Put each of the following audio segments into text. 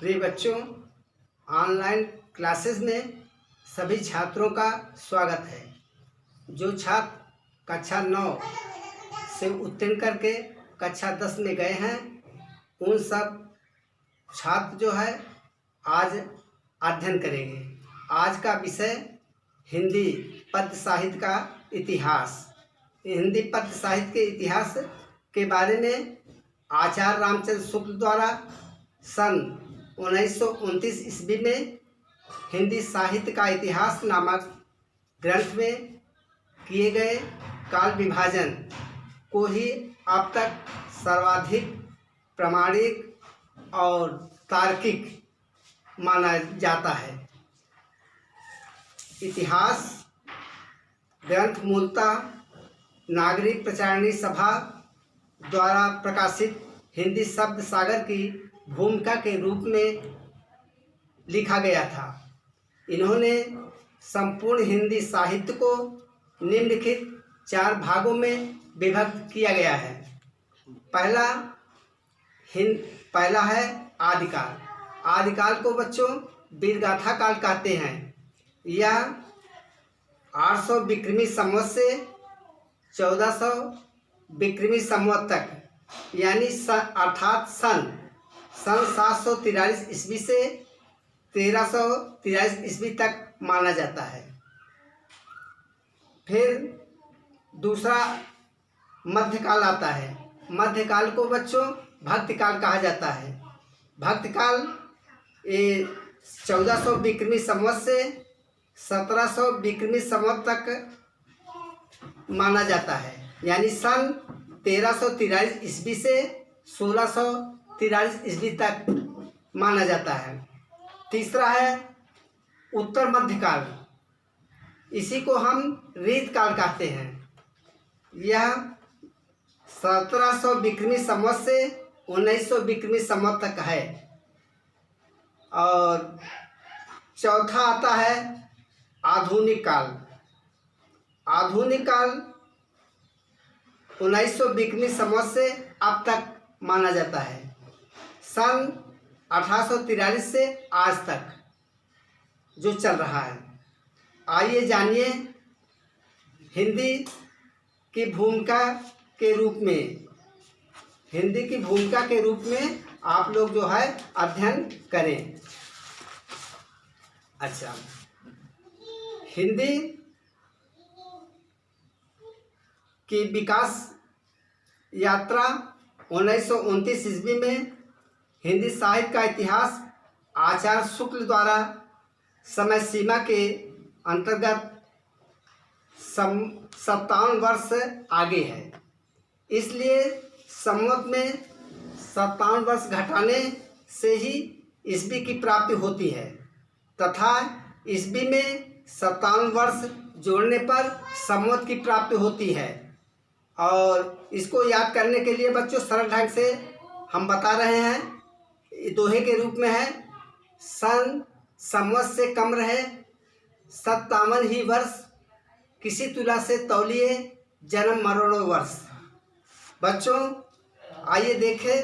प्रिय बच्चों, online classes में सभी छात्रों का स्वागत है। जो छात्र कक्षा 9 से उत्तीर्ण करके कक्षा 10 में गए हैं, उन सब छात्र जो है आज अध्ययन करेंगे। आज का विषय हिंदी पद्य साहित्य का इतिहास। हिंदी पद्य साहित्य के इतिहास के बारे में आचार्य रामचंद्र शुक्ल द्वारा सन 1929 ईस्वी में हिंदी साहित्य का इतिहास नामक ग्रंथ में किए गए काल विभाजन को ही अब तक सर्वाधिक प्रमाणिक और तार्किक माना जाता है। इतिहास ग्रंथ मूलतः नागरिक प्रचारणी सभा द्वारा प्रकाशित हिंदी शब्द सागर की भूमिका के रूप में लिखा गया था। इन्होंने संपूर्ण हिंदी साहित्य को निम्नलिखित 4 भागों में विभक्त किया गया है। पहला है आदिकाल। आदिकाल को बच्चों वीरगाथा काल कहते हैं। यह 800 विक्रमी संवत से 1400 विक्रमी संवत तक, यानी अर्थात सन 743 ईस्वी से 1343 ईस्वी तक माना जाता है। फिर दूसरा मध्यकाल आता है। मध्यकाल को बच्चों भक्तिकाल कहा जाता है। भक्तिकाल 1400 विक्रमी संवत से 1700 विक्रमी संवत तक माना जाता है, यानी सन 1343 ईस्वी से 1643 ईस्वी तक माना जाता है। तीसरा है उत्तर मध्यकाल। इसी को हम रीतकाल कहते हैं। यह 1700 विक्रमी संवत से 1900 विक्रमी संवत तक है। और चौथा आता है आधुनिक काल। आधुनिक काल 1900 विक्रमी संवत से अब तक माना जाता है, सन 1843 से आज तक जो चल रहा है। आइए जानिए हिंदी की भूमिका के रूप में। हिंदी की भूमिका के रूप में आप लोग जो है अध्ययन करें। अच्छा, हिंदी की विकास यात्रा 1929 ईस्वी में हिंदी साहित्य का इतिहास आचार्य शुक्ल द्वारा समय सीमा के अंतर्गत 57 वर्ष आगे है। इसलिए संवत में 57 वर्ष घटाने से ही ईस्वी की प्राप्ति होती है, तथा ईस्वी में 57 वर्ष जोड़ने पर संवत की प्राप्ति होती है। और इसको याद करने के लिए बच्चों सरल ढंग से हम बता रहे हैं। दोहे के रूप में है, सन संवत से कम रहे 57 ही वर्ष, किसी तुला से तौलिए जन्म मरणों वर्ष। बच्चों आइए देखें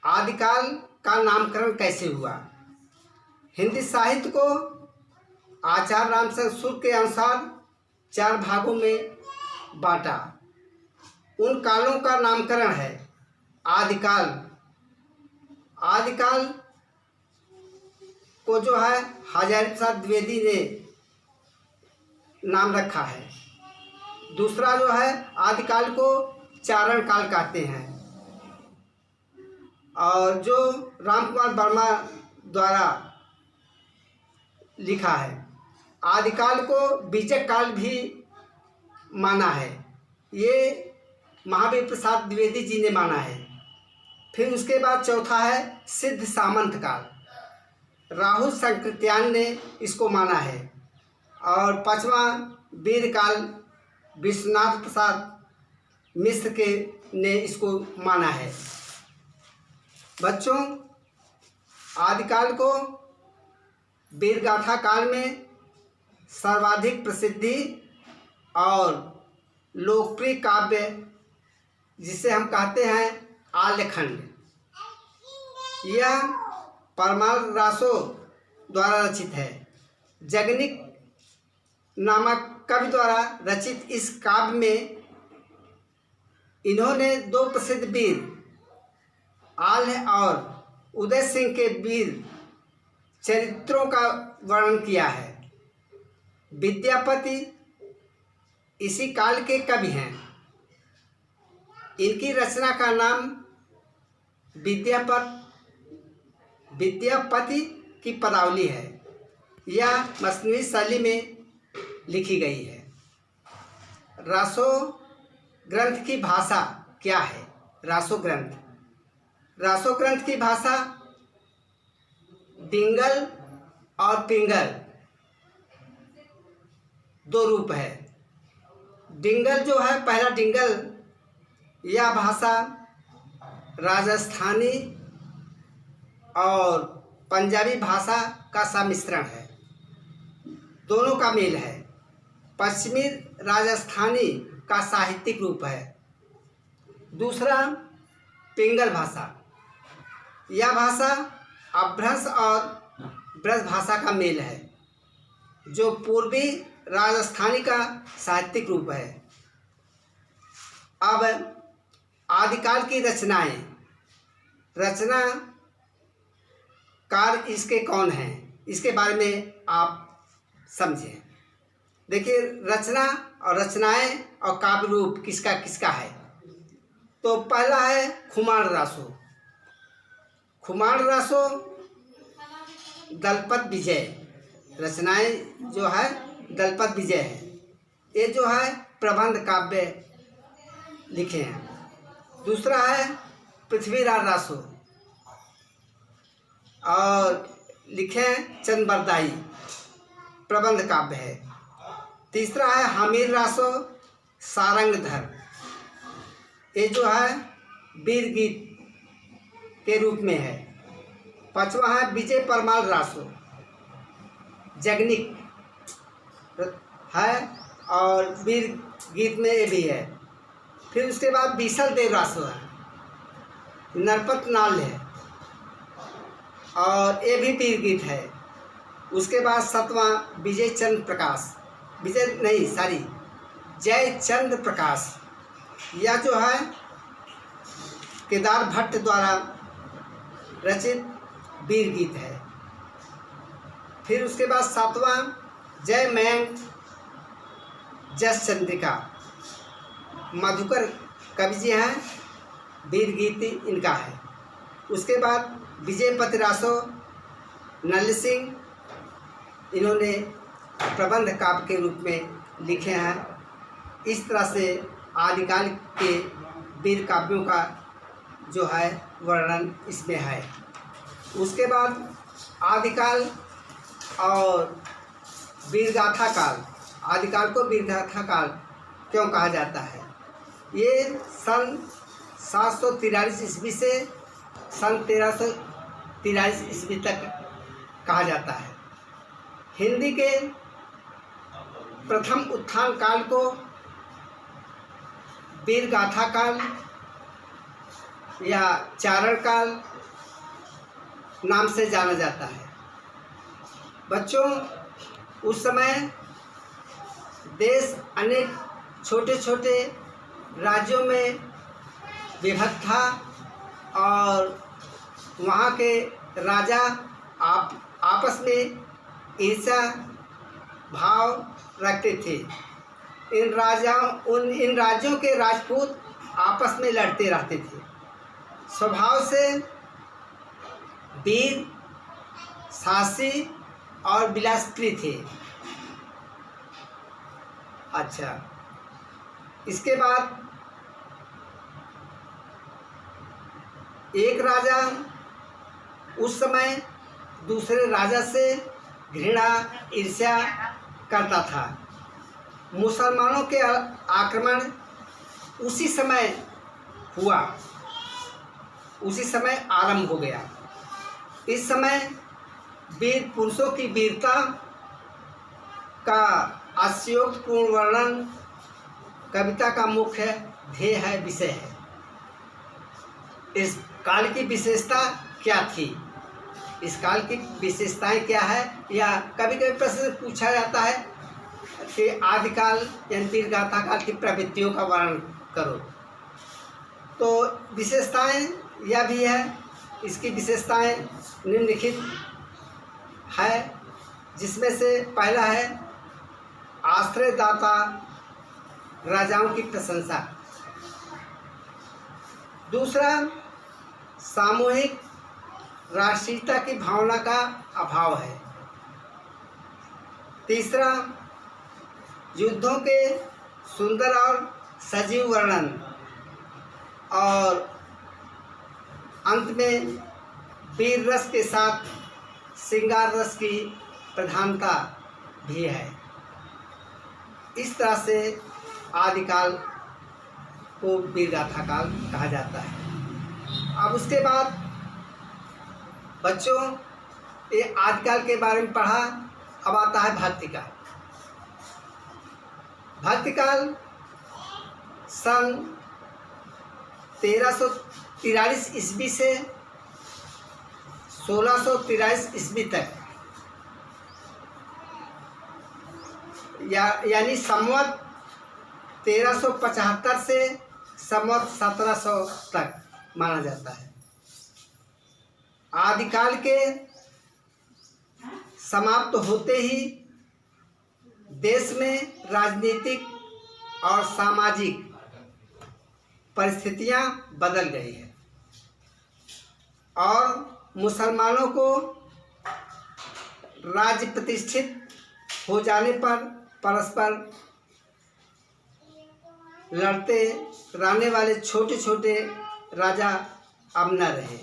आदिकाल का नामकरण कैसे हुआ। हिंदी साहित्य को आचार्य रामचंद्र शुक्ल के अनुसार 4 भागों में बांटा। उन कालों का नामकरण है आदिकाल। आदिकाल को जो है हजारी प्रसाद द्विवेदी ने नाम रखा है। दूसरा जो है आदिकाल को चारण काल कहते हैं, और जो रामकुमार वर्मा द्वारा लिखा है। आदिकाल को बीजक काल भी माना है। ये महावीर प्रसाद द्विवेदी जी ने माना है। फिर उसके बाद चौथा है सिद्ध सामंत काल। राहुल संकृत्यान ने इसको माना है। और 5वां वीरकाल विश्वनाथ प्रसाद मिश्र ने इसको माना है। बच्चों आदिकाल को वीरगाथा काल में सर्वाधिक प्रसिद्धि और लोकप्रिय काव्य, जिसे हम कहते हैं आल्यखंड, यह परमाल रासो द्वारा रचित है। जगनिक नामक कवि द्वारा रचित इस काव्य में इन्होंने दो प्रसिद्ध वीर आल्ह और उदय सिंह के वीर चरित्रों का वर्णन किया है। विद्यापति इसी काल के कवि हैं। इनकी रचना का नाम विद्यापति की पदावली है। यह मसनवी शैली में लिखी गई है। रासो ग्रंथ की भाषा क्या है? रासो ग्रंथ की भाषा डिंगल और पिंगल दो रूप है। डिंगल जो है, पहला डिंगल, यह भाषा राजस्थानी और पंजाबी भाषा का सम्मिश्रण है, दोनों का मेल है। पश्चिमी राजस्थानी का साहित्यिक रूप है। दूसरा पिंगल भाषा, यह भाषा अपभ्रंश और ब्रज भाषा का मेल है, जो पूर्वी राजस्थानी का साहित्यिक रूप है। अब आदिकाल की रचनाकार इसके कौन हैं, इसके बारे में आप समझें। देखिए, रचना और रचनाएं और काव्य रूप किसका किसका है। तो पहला है खुमाण रासो दलपत विजय। रचनाएं जो है दलपत विजय है। ये जो है प्रबंध काव्य लिखे हैं। दूसरा है पृथ्वीराज रासो और लिखे चंद्रबरदाई, प्रबंध काव्य है। तीसरा है हमीर रासो सारंगधर, ये जो है वीर गीत के रूप में है। पांचवा है विजय परमाल रासो, जगनिक है और वीर गीत में ये भी है। फिर उसके बाद बीसल देव रासो है, नरपत नाल है और ये भी वीर गीत है। उसके बाद सातवां जयचंद्र प्रकाश, यह जो है केदार भट्ट द्वारा रचित वीर गीत है। फिर उसके बाद सातवां जय मयंक जस चंद्रिका, मधुकर कवि जी हैं, वीर गीत इनका है। उसके बाद विजयपति रासो नल सिंह, इन्होंने प्रबंध काव्य के रूप में लिखे हैं। इस तरह से आदिकाल के वीर काव्यों का जो है वर्णन इसमें है। उसके बाद आदिकाल और वीरगाथा काल। आदिकाल को वीरगाथा काल क्यों कहा जाता है? ये सन 743 ईस्वी से सन 1343 ईस्वी तक कहा जाता है। हिंदी के प्रथम उत्थान काल को वीरगाथा काल या चारण काल नाम से जाना जाता है। बच्चों, उस समय देश अनेक छोटे छोटे राज्यों में विभक्त था और वहाँ के राजा आपस में ईर्ष्या भाव रखते थे। इन राज्यों के राजपूत आपस में लड़ते रहते थे। स्वभाव से वीर, साहसी और विलासप्रिय थे। अच्छा, इसके बाद एक राजा उस समय दूसरे राजा से घृणा ईर्ष्या करता था। मुसलमानों के आक्रमण उसी समय हुआ, उसी समय आरंभ हो गया। इस समय वीर पुरुषों की वीरता का अतिशयोक्तिपूर्ण वर्णन कविता का मुख्य ध्येय है, विषय है। इस काल की विशेषता क्या थी? इस काल की विशेषताएं क्या है, या कभी कभी प्रश्न पूछा जाता है कि आदिकाल यानी दीर्घगाथा काल की प्रवृत्तियों का वर्णन करो। तो विशेषताएं यह भी है, इसकी विशेषताएं निम्नलिखित है, जिसमें से पहला है आश्रयदाता राजाओं की प्रशंसा। दूसरा, सामूहिक राष्ट्रीयता की भावना का अभाव है। तीसरा, युद्धों के सुंदर और सजीव वर्णन, और अंत में वीर रस के साथ श्रृंगार रस की प्रधानता भी है। इस तरह से आदिकाल को वीरगाथा काल कहा जाता है। अब उसके बाद बच्चों, ये आदिकाल के बारे में पढ़ा, अब आता है भक्तिकाल। भक्तिकाल सन 1343 ईस्वी से 1643 ईस्वी तक, यानी संवत 1375 से संवत 1700 तक माना जाता है। आदिकाल के समाप्त होते ही देश में राजनीतिक और सामाजिक परिस्थितियां बदल गई है और मुसलमानों को राज्य प्रतिष्ठित हो जाने पर परस्पर लड़ते रहने वाले छोटे छोटे राजा अब न रहे।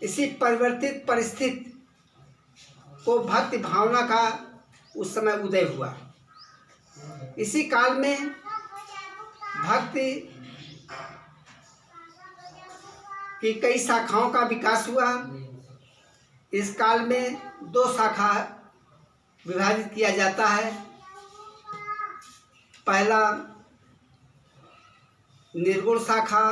इसी परिवर्तित परिस्थिति को भक्ति भावना का उस समय उदय हुआ। इसी काल में भक्ति की कई शाखाओं का विकास हुआ। इस काल में 2 शाखा विभाजित किया जाता है। पहला निर्गुण शाखा